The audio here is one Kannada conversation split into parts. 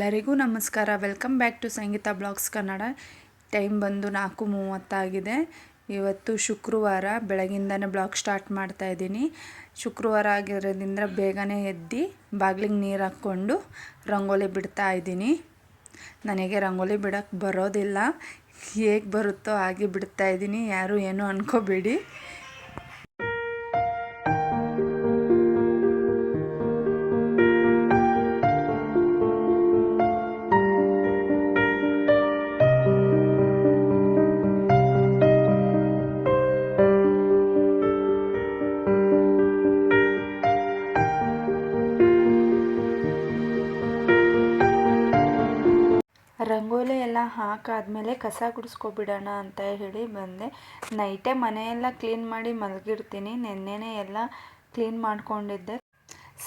ಎಲ್ಲರಿಗೂ ನಮಸ್ಕಾರ. Welcome back to Sangeetha blogs Kannada. Time ಬಂದು 4:30 ಆಗಿದೆ. ಇವತ್ತು ಶುಕ್ರವಾರ ಬೆಳಗಿಂದನೇ ಬ್ಲಾಗ್ ಸ್ಟಾರ್ಟ್ ಮಾಡ್ತಾ ಇದ್ದೀನಿ. ಶುಕ್ರವಾರ ಆಗಿರೋದ್ರಿಂದ ಬೇಗನೆ ಎದ್ದು ಬಾಗಿಲಿಗೆ ನೀರು ಹಾಕ್ಕೊಂಡು ರಂಗೋಲಿ ಬಿಡ್ತಾ ಇದ್ದೀನಿ. ನನಗೆ ರಂಗೋಲಿ ಬಿಡೋಕ್ಕೆ ಬರೋದಿಲ್ಲ, ಹೇಗೆ ಬರುತ್ತೋ ಹಾಗೆ ಬಿಡ್ತಾ ಇದ್ದೀನಿ. ಯಾರು ಏನೂ ಅನ್ಕೋಬೇಡಿ. ರಂಗೋಲಿ ಎಲ್ಲ ಹಾಕಾದ್ಮೇಲೆ ಕಸ ಗುಡಿಸ್ಕೊಬಿಡೋಣ ಅಂತ ಹೇಳಿ ಬಂದೆ. ನೈಟೇ ಮನೆಯೆಲ್ಲ ಕ್ಲೀನ್ ಮಾಡಿ ಮಲಗಿರ್ತೀನಿ. ನೆನ್ನೆನೇ ಎಲ್ಲ ಕ್ಲೀನ್ ಮಾಡ್ಕೊಂಡಿದ್ದೆ.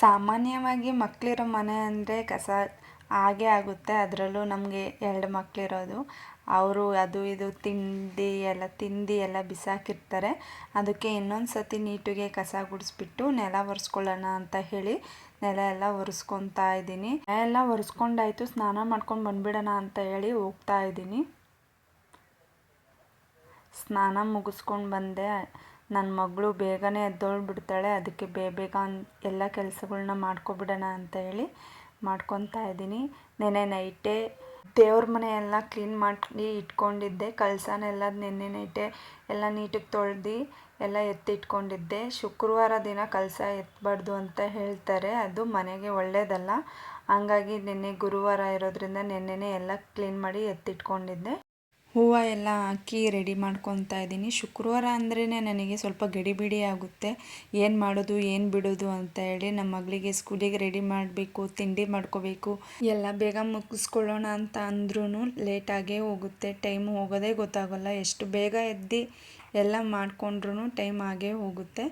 ಸಾಮಾನ್ಯವಾಗಿ ಮಕ್ಕಳಿರೋ ಮನೆ ಅಂದರೆ ಕಸ ಹಾಗೇ ಆಗುತ್ತೆ. ಅದರಲ್ಲೂ ನಮಗೆ 2 ಮಕ್ಕಳಿರೋದು. ಅವರು ಅದು ಇದು ತಿಂಡಿ ಎಲ್ಲ ಬಿಸಾಕಿರ್ತಾರೆ. ಅದಕ್ಕೆ ಇನ್ನೊಂದು ಸತಿ ನೀಟಿಗೆ ಕಸ ಗುಡಿಸ್ಬಿಟ್ಟು ನೆಲ ಒರೆಸ್ಕೊಳ್ಳೋಣ ಅಂತ ಹೇಳಿ ನೆಲ ಎಲ್ಲ ಒರೆಸ್ಕೊತಾ ಇದ್ದೀನಿ. ಎಲ್ಲ ಒರೆಸ್ಕೊಂಡಾಯ್ತು, ಸ್ನಾನ ಮಾಡ್ಕೊಂಡು ಬಂದುಬಿಡೋಣ ಅಂತ ಹೇಳಿ ಹೋಗ್ತಾ ಇದ್ದೀನಿ. ಸ್ನಾನ ಮುಗಿಸ್ಕೊಂಡು ಬಂದೆ. ನನ್ನ ಮಗಳು ಬೇಗನೆ ಎದ್ದೋಳ್ಬಿಡ್ತಾಳೆ. ಅದಕ್ಕೆ ಬೇಗ ಎಲ್ಲ ಕೆಲಸಗಳ್ನ ಮಾಡ್ಕೊಬಿಡೋಣ ಅಂತ ಹೇಳಿ ಮಾಡ್ಕೊತಾ ಇದ್ದೀನಿ. ನೆನ್ನೆ ನೈಟೇ ದೇವ್ರ ಮನೆ ಎಲ್ಲ ಕ್ಲೀನ್ ಮಾಡಿ ಇಟ್ಕೊಂಡಿದ್ದೆ. ಕಳಸನೆಲ್ಲ ನೆನ್ನೆ ನೈಟೇ ಎಲ್ಲ ನೀಟಿಗೆ ತೊಳೆದು ಎಲ್ಲ ಎತ್ತಿಟ್ಕೊಂಡಿದ್ದೆ. ಶುಕ್ರವಾರ ದಿನ ಕಳಸ ಎತ್ತಬಾರ್ದು ಅಂತ ಹೇಳ್ತಾರೆ, ಅದು ಮನೆಗೆ ಒಳ್ಳೆಯದಲ್ಲ. ಹಂಗಾಗಿ ನೆನ್ನೆ ಗುರುವಾರ ಇರೋದ್ರಿಂದ ನೆನ್ನೆನೇ ಎಲ್ಲ ಕ್ಲೀನ್ ಮಾಡಿ ಎತ್ತಿಟ್ಕೊಂಡಿದ್ದೆ. ಹೂವು ಎಲ್ಲ ಹಾಕಿ ರೆಡಿ ಮಾಡ್ಕೊತಾ ಇದ್ದೀನಿ. ಶುಕ್ರವಾರ ಅಂದ್ರೇ ನನಗೆ ಸ್ವಲ್ಪ ಗಡಿಬಿಡಿ ಆಗುತ್ತೆ, ಏನು ಮಾಡೋದು ಏನು ಬಿಡೋದು ಅಂತ ಹೇಳಿ. ನಮ್ಮ ಮಗಳಿಗೆ ಸ್ಕೂಲಿಗೆ ರೆಡಿ ಮಾಡಬೇಕು, ತಿಂಡಿ ಮಾಡ್ಕೋಬೇಕು, ಎಲ್ಲ ಬೇಗ ಮುಗಿಸ್ಕೊಳ್ಳೋಣ ಅಂತ ಅಂದ್ರೂ ಲೇಟಾಗೇ ಹೋಗುತ್ತೆ. ಟೈಮ್ ಹೋಗೋದೇ ಗೊತ್ತಾಗೋಲ್ಲ. ಎಷ್ಟು ಬೇಗ ಎದ್ದು ಎಲ್ಲ ಮಾಡಿಕೊಂಡ್ರೂ ಟೈಮ್ ಆಗೇ ಹೋಗುತ್ತೆ.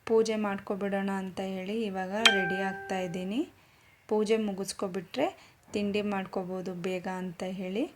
ಪೂಜೆ ಮಾಡ್ಕೊಬಿಡೋಣ ಅಂತ ಹೇಳಿ ಇವಾಗ ರೆಡಿ ಆಗ್ತಾ ಇದ್ದೀನಿ. ಪೂಜೆ ಮುಗಿಸ್ಕೊಬಿಟ್ರೆ ತಿಂಡಿ ಮಾಡ್ಕೋಬೋದು ಬೇಗ ಅಂತ ಹೇಳಿ.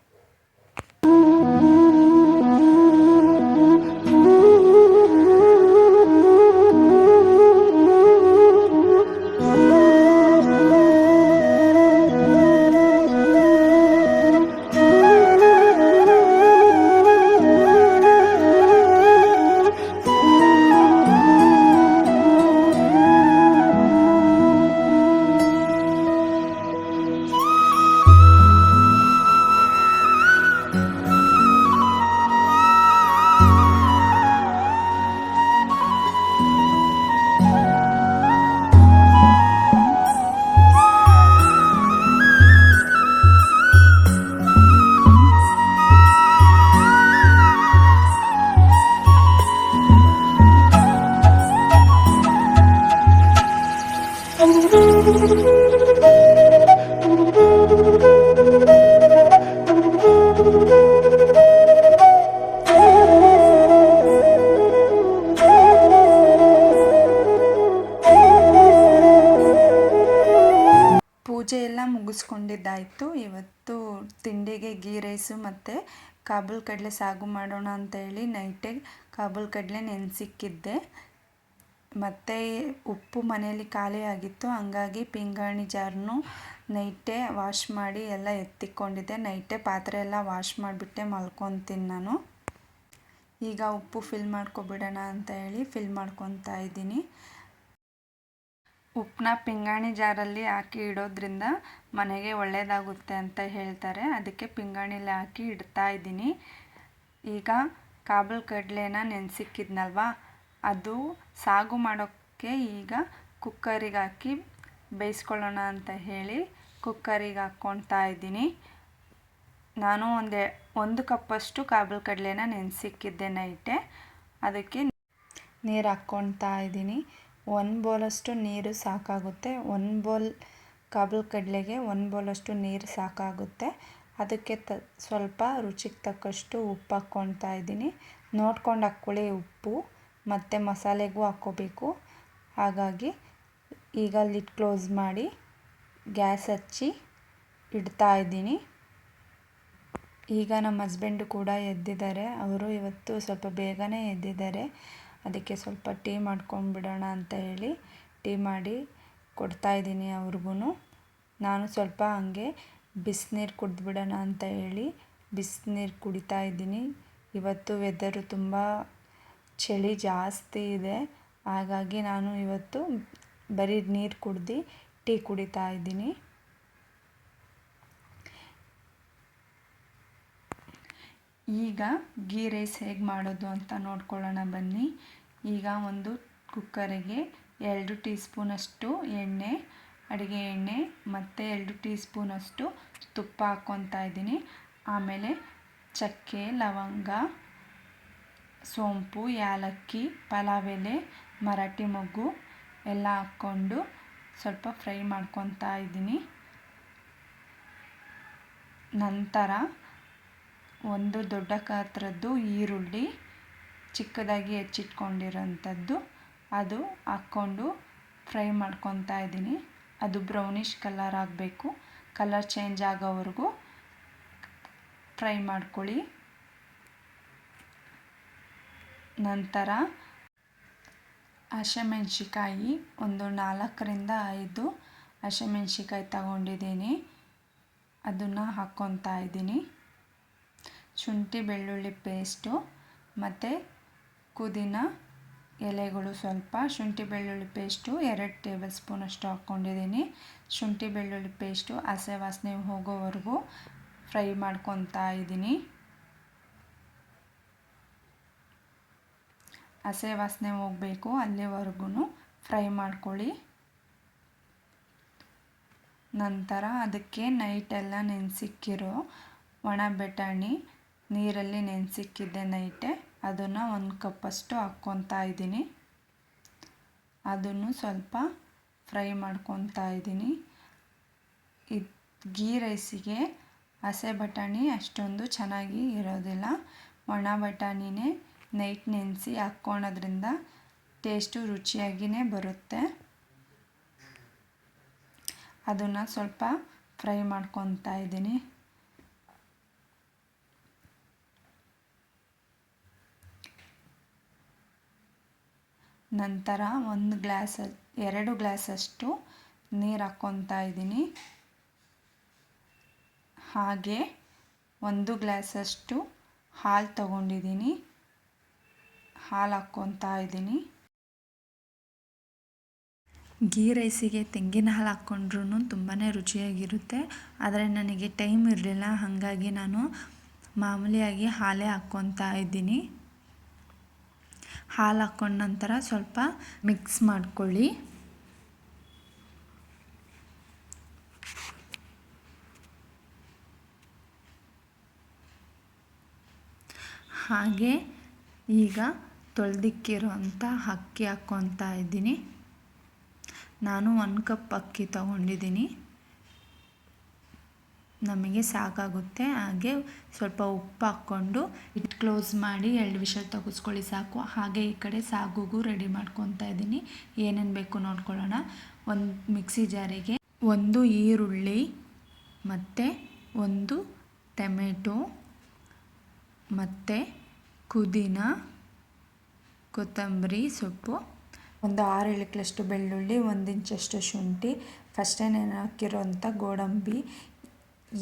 ಪೂಜೆ ಎಲ್ಲ ಮುಗಿಸ್ಕೊಂಡಿದ್ದಾಯಿತು. ಇವತ್ತು ತಿಂಡಿಗೆ ಗೀ ರೈಸು ಮತ್ತು ಕಾಬೂಲ್ ಕಡಲೆ ಸಾಗು ಮಾಡೋಣ ಅಂತ ಹೇಳಿ ನೈಟೇ ಕಾಬೂಲ್ ಕಡಲೆ ನೆನೆಸಿಕ್ಕಿದ್ದೆ. ಮತ್ತು ಉಪ್ಪು ಮನೆಯಲ್ಲಿ ಖಾಲಿ ಆಗಿತ್ತು, ಹಂಗಾಗಿ ಪಿಂಗಾಣಿ ಜಾರನ್ನು ನೈಟೇ ವಾಶ್ ಮಾಡಿ ಎಲ್ಲ ಎತ್ತಿಕೊಂಡಿದ್ದೆ. ನೈಟೇ ಪಾತ್ರೆ ಎಲ್ಲ ವಾಶ್ ಮಾಡಿಬಿಟ್ಟೆ ಮಲ್ಕೊತೀನಿ ನಾನು. ಈಗ ಉಪ್ಪು ಫಿಲ್ ಮಾಡ್ಕೊಬಿಡೋಣ ಅಂತ ಹೇಳಿ ಫಿಲ್ ಮಾಡ್ಕೊತಾ ಇದ್ದೀನಿ. ಉಪ್ಪನ್ನ ಪಿಂಗಾಣಿ ಜಾರಲ್ಲಿ ಹಾಕಿ ಇಡೋದ್ರಿಂದ ಮನೆಗೆ ಒಳ್ಳೆಯದಾಗುತ್ತೆ ಅಂತ ಹೇಳ್ತಾರೆ. ಅದಕ್ಕೆ ಪಿಂಗಾಣಿಲಿ ಹಾಕಿ ಇಡ್ತಾ ಇದ್ದೀನಿ. ಈಗ ಕಾಬೂಲ್ ಕಡಲೆನ ನೆನೆಸಿಕ್ಕಿದ್ನಲ್ವ, ಅದು ಸಾಗು ಮಾಡೋಕ್ಕೆ ಈಗ ಕುಕ್ಕರಿಗೆ ಹಾಕಿ ಬೇಯಿಸ್ಕೊಳ್ಳೋಣ ಅಂತ ಹೇಳಿ ಕುಕ್ಕರಿಗೆ ಹಾಕ್ಕೊಳ್ತಾ ಇದ್ದೀನಿ. ನಾನು ಒಂದು ಕಪ್ಪಷ್ಟು ಕಾಬೂಲ್ ಕಡಲೆನ ನೆನೆಸಿಕ್ಕಿದ್ದೆ ನೈಟೇ. ಅದಕ್ಕೆ ನೀರು ಹಾಕ್ಕೊಳ್ತಾ ಇದ್ದೀನಿ. 1 ಬೌಲಷ್ಟು ನೀರು ಸಾಕಾಗುತ್ತೆ. 1 ಬೌಲ್ ಕಾಬೂಲ್ ಕಡಲೆಗೆ 1 ಬೌಲಷ್ಟು ನೀರು ಸಾಕಾಗುತ್ತೆ. ಅದಕ್ಕೆ ಸ್ವಲ್ಪ ರುಚಿಗೆ ತಕ್ಕಷ್ಟು ಉಪ್ಪು ಹಾಕ್ಕೊಳ್ತಾ ಇದ್ದೀನಿ. ನೋಡ್ಕೊಂಡು ಹಾಕ್ಕೊಳ್ಳಿ ಉಪ್ಪು, ಮತ್ತು ಮಸಾಲೆಗೂ ಹಾಕ್ಕೋಬೇಕು. ಹಾಗಾಗಿ ಈಗ ಲಿಡ್ ಕ್ಲೋಸ್ ಮಾಡಿ ಗ್ಯಾಸ್ ಹಚ್ಚಿ ಇಡ್ತಾ ಇದ್ದೀನಿ. ಈಗ ನಮ್ಮ ಹಸ್ಬೆಂಡು ಕೂಡ ಎದ್ದಿದ್ದಾರೆ. ಅವರು ಇವತ್ತು ಸ್ವಲ್ಪ ಬೇಗನೆ ಎದ್ದಿದ್ದಾರೆ. ಅದಕ್ಕೆ ಸ್ವಲ್ಪ ಟೀ ಮಾಡ್ಕೊಂಡ್ಬಿಡೋಣ ಅಂತ ಹೇಳಿ ಟೀ ಮಾಡಿ ಕೊಡ್ತಾಯಿದ್ದೀನಿ ಅವ್ರಿಗೂ. ನಾನು ಸ್ವಲ್ಪ ಹಂಗೆ ಬಿಸಿನೀರು ಕುಡಿದ್ಬಿಡೋಣ ಅಂತ ಹೇಳಿ ಬಿಸಿನೀರು ಕುಡಿತಾ ಇದ್ದೀನಿ. ಇವತ್ತು ವೆದರು ತುಂಬ ಚಳಿ ಜಾಸ್ತಿ ಇದೆ, ಹಾಗಾಗಿ ನಾನು ಇವತ್ತು ಬರೀ ನೀರು ಕುಡ್ದು ಟೀ ಕುಡಿತಾ ಇದ್ದೀನಿ. ಈಗ ಗೀ ರೈಸ್ ಹೇಗೆ ಮಾಡೋದು ಅಂತ ನೋಡ್ಕೊಳ್ಳೋಣ ಬನ್ನಿ. ಈಗ ಒಂದು ಕುಕ್ಕರಿಗೆ 2 ಟೀ ಸ್ಪೂನಷ್ಟು ಎಣ್ಣೆ, ಅಡುಗೆ ಎಣ್ಣೆ ಮತ್ತು 2 ಟೀ ಸ್ಪೂನಷ್ಟು ತುಪ್ಪ ಹಾಕ್ಕೊತಾ ಇದ್ದೀನಿ. ಆಮೇಲೆ ಚಕ್ಕೆ, ಲವಂಗ, ಸೋಂಪು, ಏಲಕ್ಕಿ, ಪಲಾವ್ ಎಲೆ, ಮರಾಠಿ ಮೊಗ್ಗು ಎಲ್ಲ ಹಾಕ್ಕೊಂಡು ಸ್ವಲ್ಪ ಫ್ರೈ ಮಾಡ್ಕೊತಾ ಇದ್ದೀನಿ. ನಂತರ ಒಂದು ದೊಡ್ಡ ಗಾತ್ರದ್ದು ಈರುಳ್ಳಿ ಚಿಕ್ಕದಾಗಿ ಹೆಚ್ಚಿಟ್ಕೊಂಡಿರೋಂಥದ್ದು ಅದು ಹಾಕ್ಕೊಂಡು ಫ್ರೈ ಮಾಡ್ಕೊತಾ ಇದ್ದೀನಿ. ಅದು ಬ್ರೌನಿಷ್ ಕಲರ್ ಆಗಬೇಕು, ಕಲರ್ ಚೇಂಜ್ ಆಗೋವರೆಗೂ ಫ್ರೈ ಮಾಡ್ಕೊಳ್ಳಿ. ನಂತರ ಹಸಿಮೆಣ್ಸಿಕಾಯಿ ಒಂದು 4ರಿಂದ 5 ಹಸಿಮೆಣ್ಸಿಕಾಯಿ ತಗೊಂಡಿದ್ದೀನಿ, ಅದನ್ನು ಹಾಕ್ಕೊತಾ ಇದ್ದೀನಿ. ಶುಂಠಿ ಬೆಳ್ಳುಳ್ಳಿ ಪೇಸ್ಟು ಮತ್ತು ಪುದೀನ ಎಲೆಗಳು ಸ್ವಲ್ಪ. ಶುಂಠಿ ಬೆಳ್ಳುಳ್ಳಿ ಪೇಸ್ಟು 2 ಟೇಬಲ್ ಸ್ಪೂನಷ್ಟು ಹಾಕ್ಕೊಂಡಿದ್ದೀನಿ. ಶುಂಠಿ ಬೆಳ್ಳುಳ್ಳಿ ಪೇಸ್ಟು ಹಸಿ ವಾಸನೆ ಹೋಗೋವರೆಗೂ ಫ್ರೈ ಮಾಡ್ಕೊತಾ ಇದ್ದೀನಿ. ಹಸಿ ವಾಸನೆ ಹೋಗಬೇಕು, ಅಲ್ಲಿವರೆಗೂ ಫ್ರೈ ಮಾಡ್ಕೊಳ್ಳಿ. ನಂತರ ಅದಕ್ಕೆ ನೈಟೆಲ್ಲ ನೆನೆಸಿಕ್ಕಿರೋ ಒಣ ಬಟಾಣಿ ನೀರಲ್ಲಿ ನೆನೆಸಿಕ್ಕಿದ್ದೆ ನೈಟೆ, ಅದನ್ನು 1 ಕಪ್ಪಷ್ಟು ಹಾಕ್ಕೊತಾ ಇದ್ದೀನಿ. ಅದನ್ನು ಸ್ವಲ್ಪ ಫ್ರೈ ಮಾಡ್ಕೊತಾ ಇದ್ದೀನಿ. ಗೀ ರೈಸಿಗೆ ಹಸಿ ಬಟಾಣಿ ಅಷ್ಟೊಂದು ಚೆನ್ನಾಗಿ ಇರೋದಿಲ್ಲ, ಒಣ ಬಟಾಣಿನೇ ನೈಟ್ ನೆನೆಸಿ ಹಾಕ್ಕೊಳೋದ್ರಿಂದ ಟೇಸ್ಟು ರುಚಿಯಾಗಿಯೇ ಬರುತ್ತೆ. ಅದನ್ನು ಸ್ವಲ್ಪ ಫ್ರೈ ಮಾಡ್ಕೊತಾ ಇದ್ದೀನಿ. ನಂತರ 2 ಗ್ಲಾಸಷ್ಟು ನೀರು ಹಾಕ್ಕೊತಾ ಇದ್ದೀನಿ. ಹಾಗೆ 1 ಗ್ಲಾಸಷ್ಟು ಹಾಲು ತಗೊಂಡಿದ್ದೀನಿ, ಹಾಲು ಹಾಕ್ಕೊತಾ ಇದ್ದೀನಿ. ಗೀ ರೈಸಿಗೆ ತೆಂಗಿನ ಹಾಲು ಹಾಕ್ಕೊಂಡ್ರೂ ತುಂಬಾ ರುಚಿಯಾಗಿರುತ್ತೆ, ಆದರೆ ನನಗೆ ಟೈಮ್ ಇರಲಿಲ್ಲ, ಹಾಗಾಗಿ ನಾನು ಮಾಮೂಲಿಯಾಗಿ ಹಾಲೇ ಹಾಕ್ಕೊತಾ ಇದ್ದೀನಿ. ಹಾಲು ಹಾಕ್ಕೊಂಡ ನಂತರ ಸ್ವಲ್ಪ ಮಿಕ್ಸ್ ಮಾಡ್ಕೊಳ್ಳಿ. ಹಾಗೆ ಈಗ ತೊಳೆದಿಕ್ಕಿರೋಂಥ ಅಕ್ಕಿ ಹಾಕ್ಕೊತಾ ಇದ್ದೀನಿ. ನಾನು 1 ಕಪ್ ಅಕ್ಕಿ ತಗೊಂಡಿದ್ದೀನಿ, ನಮಗೆ ಸಾಕಾಗುತ್ತೆ. ಹಾಗೆ ಸ್ವಲ್ಪ ಉಪ್ಪು ಹಾಕ್ಕೊಂಡು ಕ್ಲೋಸ್ ಮಾಡಿ 2 ವಿಷಲ್ ತೆಗೆಸ್ಕೊಳ್ಳಿ ಸಾಕು. ಹಾಗೆ ಈ ಕಡೆ ಸಾಗುಗೂ ರೆಡಿ ಮಾಡ್ಕೊತಾ ಇದ್ದೀನಿ. ಏನೇನು ಬೇಕು ನೋಡ್ಕೊಳ್ಳೋಣ. ಒಂದು ಮಿಕ್ಸಿ ಜಾರಿಗೆ 1 ಈರುಳ್ಳಿ ಮತ್ತು 1 ಟೊಮೆಟೊ ಮತ್ತು ಪುದೀನ, ಕೊತ್ತಂಬರಿ ಸೊಪ್ಪು, ಒಂದು 6 ಎಳಕ್ಳಷ್ಟು ಬೆಳ್ಳುಳ್ಳಿ, 1 ಇಂಚಷ್ಟು ಶುಂಠಿ, ಫಸ್ಟೇ ಹಾಕಿರೋಂಥ ಗೋಡಂಬಿ.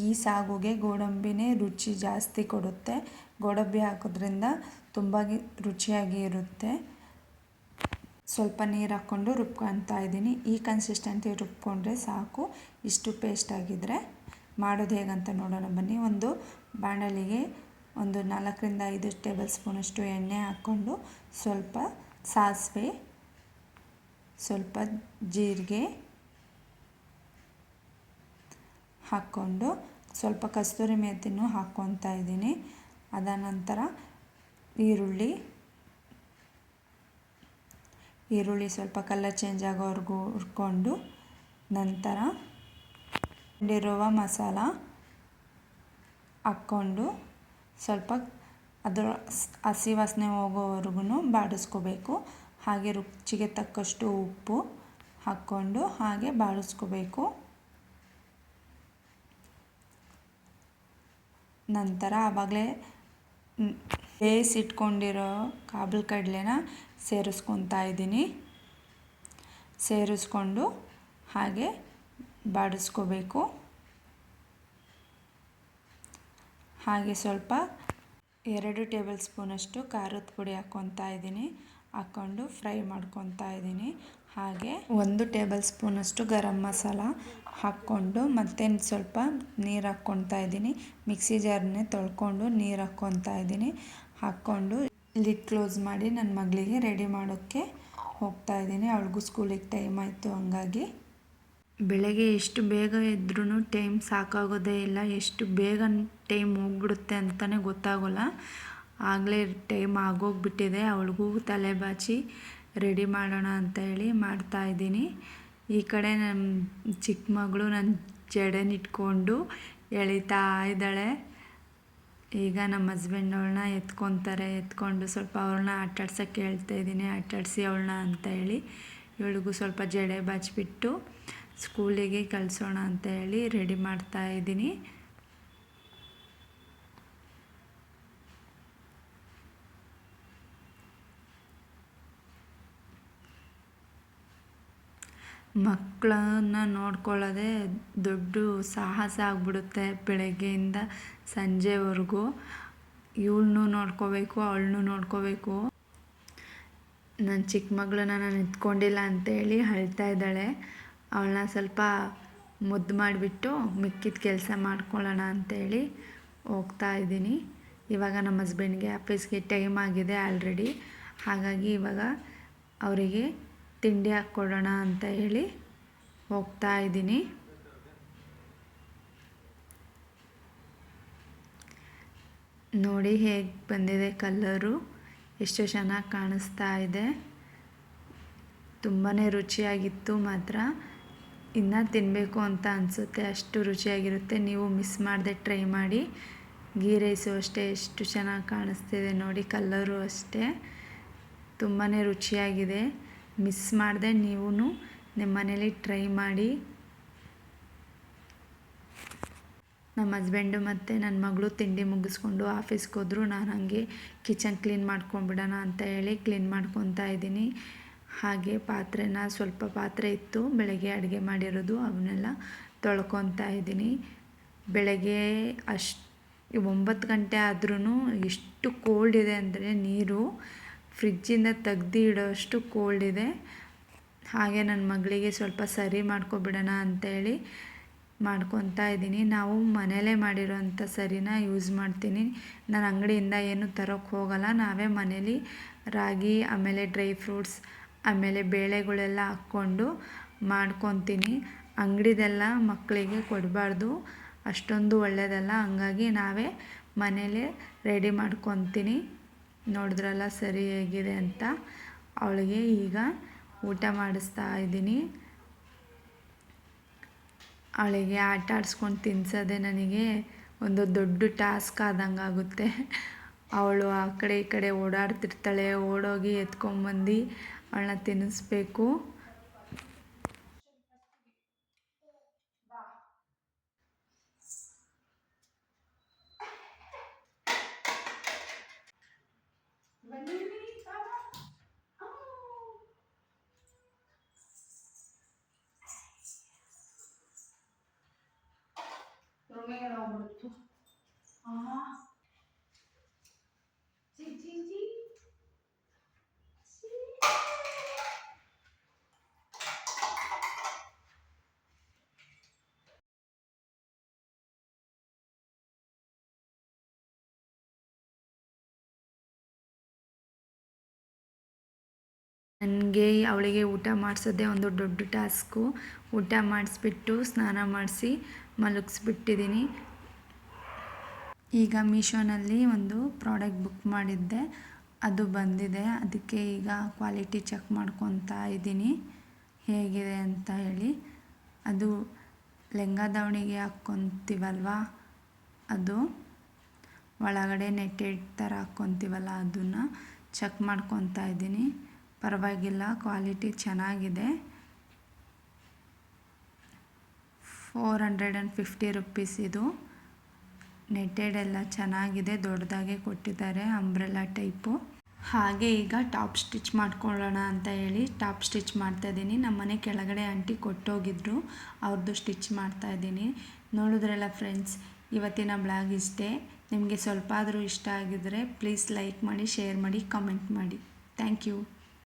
ಈ ಸಾಗುಗೆ ಗೋಡಂಬಿನೇ ರುಚಿ ಜಾಸ್ತಿ ಕೊಡುತ್ತೆ, ಗೋಡಂಬಿ ಹಾಕೋದ್ರಿಂದ ತುಂಬ ರುಚಿಯಾಗಿ ಇರುತ್ತೆ. ಸ್ವಲ್ಪ ನೀರು ಹಾಕ್ಕೊಂಡು ರುಬ್ಕೊತಾ ಇದ್ದೀನಿ. ಈ ಕನ್ಸಿಸ್ಟೆನ್ಸಿ ರುಬ್ಕೊಂಡ್ರೆ ಸಾಕು. ಇಷ್ಟು ಪೇಸ್ಟ್ ಆಗಿದ್ದರೆ ಮಾಡೋದು ಹೇಗಂತ ನೋಡೋಣ ಬನ್ನಿ. ಒಂದು ಬಾಣಲಿಗೆ ಒಂದು 4ರಿಂದ 5 ಟೇಬಲ್ ಸ್ಪೂನಷ್ಟು ಎಣ್ಣೆ ಹಾಕ್ಕೊಂಡು ಸ್ವಲ್ಪ ಸಾಸಿವೆ, ಸ್ವಲ್ಪ ಜೀರಿಗೆ ಹಾಕ್ಕೊಂಡು ಸ್ವಲ್ಪ ಕಸ್ತೂರಿ ಮೆಥಿನೂ ಹಾಕ್ಕೊತಾ ಇದ್ದೀನಿ. ಅದ ನಂತರ ಈರುಳ್ಳಿ ಸ್ವಲ್ಪ ಕಲರ್ ಚೇಂಜ್ ಆಗೋವರೆಗೂ ಹುರ್ಕೊಂಡು, ನಂತರ ಇಟ್ಟಿರುವ ಮಸಾಲ ಹಾಕ್ಕೊಂಡು ಸ್ವಲ್ಪ ಅದರ ಹಸಿ ವಾಸನೆ ಹೋಗೋವರೆಗೂ ಬಾಡಿಸ್ಕೋಬೇಕು. ಹಾಗೆ ರುಚಿಗೆ ತಕ್ಕಷ್ಟು ಉಪ್ಪು ಹಾಕ್ಕೊಂಡು ಹಾಗೆ ಬಾಡಿಸ್ಕೋಬೇಕು. ನಂತರ ಆವಾಗಲೇ ಬೇಯಿಸಿಟ್ಕೊಂಡಿರೋ ಕಾಬೂಲ್ ಕಡಲೆನ ಸೇರಿಸ್ಕೊತಾ ಇದ್ದೀನಿ. ಸೇರಿಸ್ಕೊಂಡು ಹಾಗೆ ಬಾಡಿಸ್ಕೋಬೇಕು. ಹಾಗೆ ಸ್ವಲ್ಪ 2 ಟೇಬಲ್ ಸ್ಪೂನಷ್ಟು ಖಾರದ ಪುಡಿ ಹಾಕ್ಕೊತಾ ಇದ್ದೀನಿ. ಹಾಕ್ಕೊಂಡು ಫ್ರೈ ಮಾಡ್ಕೊತಾ ಇದ್ದೀನಿ. ಹಾಗೆ 1 ಟೇಬಲ್ ಸ್ಪೂನಷ್ಟು ಗರಂ ಮಸಾಲ ಹಾಕ್ಕೊಂಡು ಮತ್ತೆ ಸ್ವಲ್ಪ ನೀರು ಹಾಕ್ಕೊತಾ ಇದ್ದೀನಿ. ಮಿಕ್ಸಿ ಜಾರನ್ನೇ ತೊಳ್ಕೊಂಡು ನೀರು ಹಾಕ್ಕೊತಾ ಇದ್ದೀನಿ. ಹಾಕ್ಕೊಂಡು ಲಿಡ್ ಕ್ಲೋಸ್ ಮಾಡಿ ನನ್ನ ಮಗಳಿಗೆ ರೆಡಿ ಮಾಡೋಕ್ಕೆ ಹೋಗ್ತಾ ಇದ್ದೀನಿ. ಅವಳಿಗೂ ಸ್ಕೂಲಿಗೆ ಟೈಮ್ ಆಯಿತು. ಹಂಗಾಗಿ ಬೆಳಗ್ಗೆ ಎಷ್ಟು ಬೇಗ ಎದ್ರೂ ಟೈಮ್ ಸಾಕಾಗೋದೇ ಇಲ್ಲ. ಎಷ್ಟು ಬೇಗ ಟೈಮ್ ಹೋಗ್ಬಿಡುತ್ತೆ ಅಂತಲೇ ಗೊತ್ತಾಗೋಲ್ಲ. ಆಗಲೇ ಟೈಮ್ ಆಗೋಗ್ಬಿಟ್ಟಿದೆ. ಅವಳಿಗೂ ತಲೆ ಬಾಚಿ ರೆಡಿ ಮಾಡೋಣ ಅಂತ ಹೇಳಿ ಮಾಡ್ತಾಯಿದ್ದೀನಿ. ಈ ಕಡೆ ನಮ್ಮ ಚಿಕ್ಕ ಮಗಳು ನನ್ನ ಜಡೆನಿಟ್ಕೊಂಡು ಎಳಿತಾ ಇದ್ದಾಳೆ. ಈಗ ನಮ್ಮ ಹಸ್ಬೆಂಡ್ ಅವಳನ್ನ ಎತ್ಕೊಂಡು ಸ್ವಲ್ಪ ಅವಳನ್ನ ಆಟಾಡ್ಸೋಕ್ಕೆ ಹೇಳ್ತಾಯಿದ್ದೀನಿ. ಆಟಾಡಿಸಿ ಅವಳನ್ನ ಅಂತ ಹೇಳಿ ಇವಳಿಗೂ ಸ್ವಲ್ಪ ಜಡೆ ಬಾಚಿಬಿಟ್ಟು ಸ್ಕೂಲಿಗೆ ಕಳಿಸೋಣ ಅಂತ ಹೇಳಿ ರೆಡಿ ಮಾಡ್ತಾಯಿದ್ದೀನಿ. ಮಕ್ಕಳನ್ನ ನೋಡ್ಕೊಳ್ಳೋದೇ ದೊಡ್ಡ ಸಾಹಸ ಆಗಿಬಿಡುತ್ತೆ. ಬೆಳಗ್ಗೆಯಿಂದ ಸಂಜೆವರೆಗೂ ಇವಳನ್ನೂ ನೋಡ್ಕೋಬೇಕು, ಅವಳನ್ನೂ ನೋಡ್ಕೋಬೇಕು. ನನ್ನ ಚಿಕ್ಕ ಮಗಳನ್ನ ನಾನು ಎತ್ಕೊಂಡಿಲ್ಲ ಅಂತೇಳಿ ಅಳ್ತಾ ಇದ್ದಾಳೆ. ಅವಳನ್ನ ಸ್ವಲ್ಪ ಮುದ್ದು ಮಾಡಿಬಿಟ್ಟು ಮಿಕ್ಕಿದ ಕೆಲಸ ಮಾಡ್ಕೊಳ್ಳೋಣ ಅಂತೇಳಿ ಹೋಗ್ತಾ ಇದ್ದೀನಿ. ಇವಾಗ ನಮ್ಮ ಹಸ್ಬೆಂಡ್ಗೆ ಆಫೀಸ್ಗೆ ಟೈಮ್ ಆಗಿದೆ ಆಲ್ರೆಡಿ. ಹಾಗಾಗಿ ಇವಾಗ ಅವರಿಗೆ ತಿಂಡಿ ಹಾಕ್ಕೊಡೋಣ ಅಂತ ಹೇಳಿ ಹೋಗ್ತಾ ಇದ್ದೀನಿ. ನೋಡಿ ಹೇಗೆ ಬಂದಿದೆ ಕಲ್ಲರು, ಎಷ್ಟು ಚೆನ್ನಾಗಿ ಕಾಣಿಸ್ತಾ ಇದೆ. ತುಂಬಾ ರುಚಿಯಾಗಿತ್ತು ಮಾತ್ರ. ಇನ್ನೂ ತಿನ್ನಬೇಕು ಅಂತ ಅನಿಸುತ್ತೆ, ಅಷ್ಟು ರುಚಿಯಾಗಿರುತ್ತೆ. ನೀವು ಮಿಸ್ ಮಾಡದೆ ಟ್ರೈ ಮಾಡಿ. ಗೀ ರೈಸು ಅಷ್ಟೇ ಎಷ್ಟು ಚೆನ್ನಾಗಿ ಕಾಣಿಸ್ತಿದೆ ನೋಡಿ. ಕಲ್ಲರು ಅಷ್ಟೇ ತುಂಬಾ ರುಚಿಯಾಗಿದೆ. ಮಿಸ್ ಮಾಡದೆ ನೀವು ನಿಮ್ಮ ಮನೇಲಿ ಟ್ರೈ ಮಾಡಿ. ನಮ್ಮ ಹಸ್ಬೆಂಡು ಮತ್ತು ನನ್ನ ಮಗಳು ತಿಂಡಿ ಮುಗಿಸ್ಕೊಂಡು ಆಫೀಸ್ಗೆ ಹೋದ್ರು. ನಾನು ಹಾಗೆ ಕಿಚನ್ ಕ್ಲೀನ್ ಮಾಡ್ಕೊಂಬಿಡೋಣ ಅಂತ ಹೇಳಿ ಕ್ಲೀನ್ ಮಾಡ್ಕೊತಾ ಇದ್ದೀನಿ. ಹಾಗೆ ಸ್ವಲ್ಪ ಪಾತ್ರೆ ಇತ್ತು ಬೆಳಗ್ಗೆ ಅಡುಗೆ ಮಾಡಿರೋದು, ಅವನ್ನೆಲ್ಲ ತೊಳ್ಕೊತಾ ಇದ್ದೀನಿ. ಬೆಳಗ್ಗೆ 9 ಗಂಟೆ ಆದ್ರೂ ಎಷ್ಟು ಕೋಲ್ಡ್ ಇದೆ ಅಂದರೆ ನೀರು ಫ್ರಿಜ್ಜಿಂದ ತೆಗ್ದು ಇಡೋಷ್ಟು ಕೋಲ್ಡ್ ಇದೆ. ಹಾಗೆ ನನ್ನ ಮಗಳಿಗೆ ಸ್ವಲ್ಪ ಸರಿ ಮಾಡ್ಕೊಬಿಡೋಣ ಅಂತೇಳಿ ಮಾಡ್ಕೊತಾ ಇದ್ದೀನಿ. ನಾವು ಮನೇಲೇ ಮಾಡಿರೋಂಥ ಸರಿನ ಯೂಸ್ ಮಾಡ್ತೀನಿ. ನಾನು ಅಂಗಡಿಯಿಂದ ಏನು ತರೋಕ್ಕೆ ಹೋಗಲ್ಲ. ನಾವೇ ಮನೇಲಿ ರಾಗಿ, ಆಮೇಲೆ ಡ್ರೈ ಫ್ರೂಟ್ಸ್, ಆಮೇಲೆ ಬೇಳೆಗಳೆಲ್ಲ ಹಾಕ್ಕೊಂಡು ಮಾಡ್ಕೊತೀನಿ. ಅಂಗಡಿದೆಲ್ಲ ಮಕ್ಕಳಿಗೆ ಕೊಡಬಾರ್ದು, ಅಷ್ಟೊಂದು ಒಳ್ಳೆಯದಲ್ಲ. ಹಂಗಾಗಿ ನಾವೇ ಮನೇಲೇ ರೆಡಿ ಮಾಡ್ಕೊತೀನಿ. ನೋಡಿದ್ರಲ್ಲ ಸರಿ ಹೇಗಿದೆ ಅಂತ. ಅವಳಿಗೆ ಈಗ ಊಟ ಮಾಡಿಸ್ತಾ ಇದ್ದೀನಿ. ಅವಳಿಗೆ ಆಟ ಆಡಿಸ್ಕೊಂಡು ತಿನ್ನಿಸೋದೇ ನನಗೆ ಒಂದು ದೊಡ್ಡ ಟಾಸ್ಕ್ ಆದಂಗೆ ಆಗುತ್ತೆ. ಅವಳು ಆ ಕಡೆ ಈ ಕಡೆ ಓಡಾಡ್ತಿರ್ತಾಳೆ. ಓಡೋಗಿ ಎತ್ಕೊಂಬಂದು ಅವಳನ್ನ ತಿನ್ನಿಸ್ಬೇಕು. ನನಗೆ ಅವಳಿಗೆ ಊಟ ಮಾಡಿಸೋದೇ ಒಂದು ದೊಡ್ಡ ಟಾಸ್ಕು. ಊಟ ಮಾಡಿಸ್ಬಿಟ್ಟು ಸ್ನಾನ ಮಾಡಿಸಿ ಮಲಗಿಸ್ಬಿಟ್ಟಿದ್ದೀನಿ. ಈಗ ಮೀಶೋನಲ್ಲಿ ಒಂದು ಪ್ರಾಡಕ್ಟ್ ಬುಕ್ ಮಾಡಿದ್ದೆ, ಅದು ಬಂದಿದೆ. ಅದಕ್ಕೆ ಈಗ ಕ್ವಾಲಿಟಿ ಚೆಕ್ ಮಾಡ್ಕೊತಾ ಇದ್ದೀನಿ ಹೇಗಿದೆ ಅಂತ ಹೇಳಿ. ಅದು ಲೆಹಂಗಾ ದಾವಣಿಗೆ ಹಾಕ್ಕೊತೀವಲ್ವ, ಅದು ಒಳಗಡೆ ನೆಟ್ಟೆಡ್ ಥರ ಹಾಕ್ಕೊತೀವಲ್ಲ, ಅದನ್ನು ಚೆಕ್ ಮಾಡ್ಕೊತಾ ಇದ್ದೀನಿ. ಪರವಾಗಿಲ್ಲ, ಕ್ವಾಲಿಟಿ ಚೆನ್ನಾಗಿದೆ. 450 ರುಪೀಸ್ ಇದು. ನೆಟ್ಟೆಡ್ ಎಲ್ಲ ಚೆನ್ನಾಗಿದೆ, ದೊಡ್ಡದಾಗೆ ಕೊಟ್ಟಿದ್ದಾರೆ, ಅಂಬ್ರೆಲಾ ಟೈಪು. ಹಾಗೆ ಈಗ ಟಾಪ್ ಸ್ಟಿಚ್ ಮಾಡ್ಕೊಳ್ಳೋಣ ಅಂತ ಹೇಳಿ ಟಾಪ್ ಸ್ಟಿಚ್ ಮಾಡ್ತಾಯಿದ್ದೀನಿ. ನಮ್ಮನೆ ಕೆಳಗಡೆ ಆಂಟಿ ಕೊಟ್ಟೋಗಿದ್ರು, ಅವ್ರದ್ದು ಸ್ಟಿಚ್ ಮಾಡ್ತಾಯಿದ್ದೀನಿ. ನೋಡಿದ್ರಲ್ಲ ಫ್ರೆಂಡ್ಸ್, ಇವತ್ತಿನ ಬ್ಲಾಗ್ ಇಷ್ಟೇ. ನಿಮಗೆ ಸ್ವಲ್ಪ ಆದರೂ ಇಷ್ಟ ಆಗಿದ್ದರೆ ಪ್ಲೀಸ್ ಲೈಕ್ ಮಾಡಿ, ಶೇರ್ ಮಾಡಿ, ಕಮೆಂಟ್ ಮಾಡಿ. Thank you.